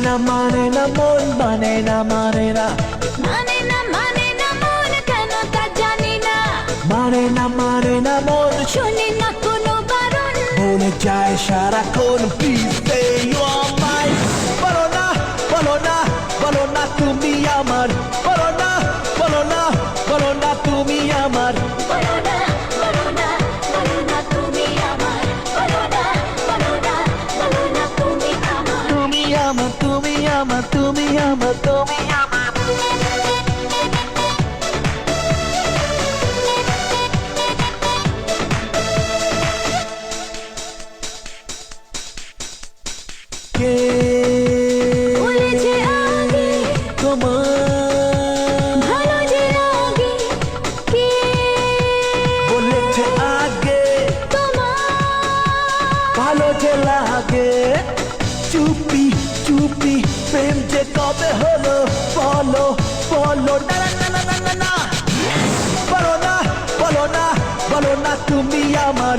না মানে না মন মানে না মানে না মানে না মন কেন তা জানি না, মানে না মন শুনি না কোনো বারণ, বলে যায় সারাক্ষণ প্লিজ সে ইউ আর মাই বলো না বলো না বলো না তুমি আমার বলো না বলো না বলো না তুমি আমার বলো না বলো না বলো না তুমি আমার, বলো না বলো না বলো না তুমি আমার। তুমি আমার তুমি আমার তুমি আমার তুমি আমার কে বলেছে আগে তোমার ভালো যে লাগে, কে বলেছে আগে তোমার ভালো যে লাগে চুপি চুপি প্রেম যে কবে হলো বলো বলো না না না না না না না বলো না বলো না বলো না তুমি আমার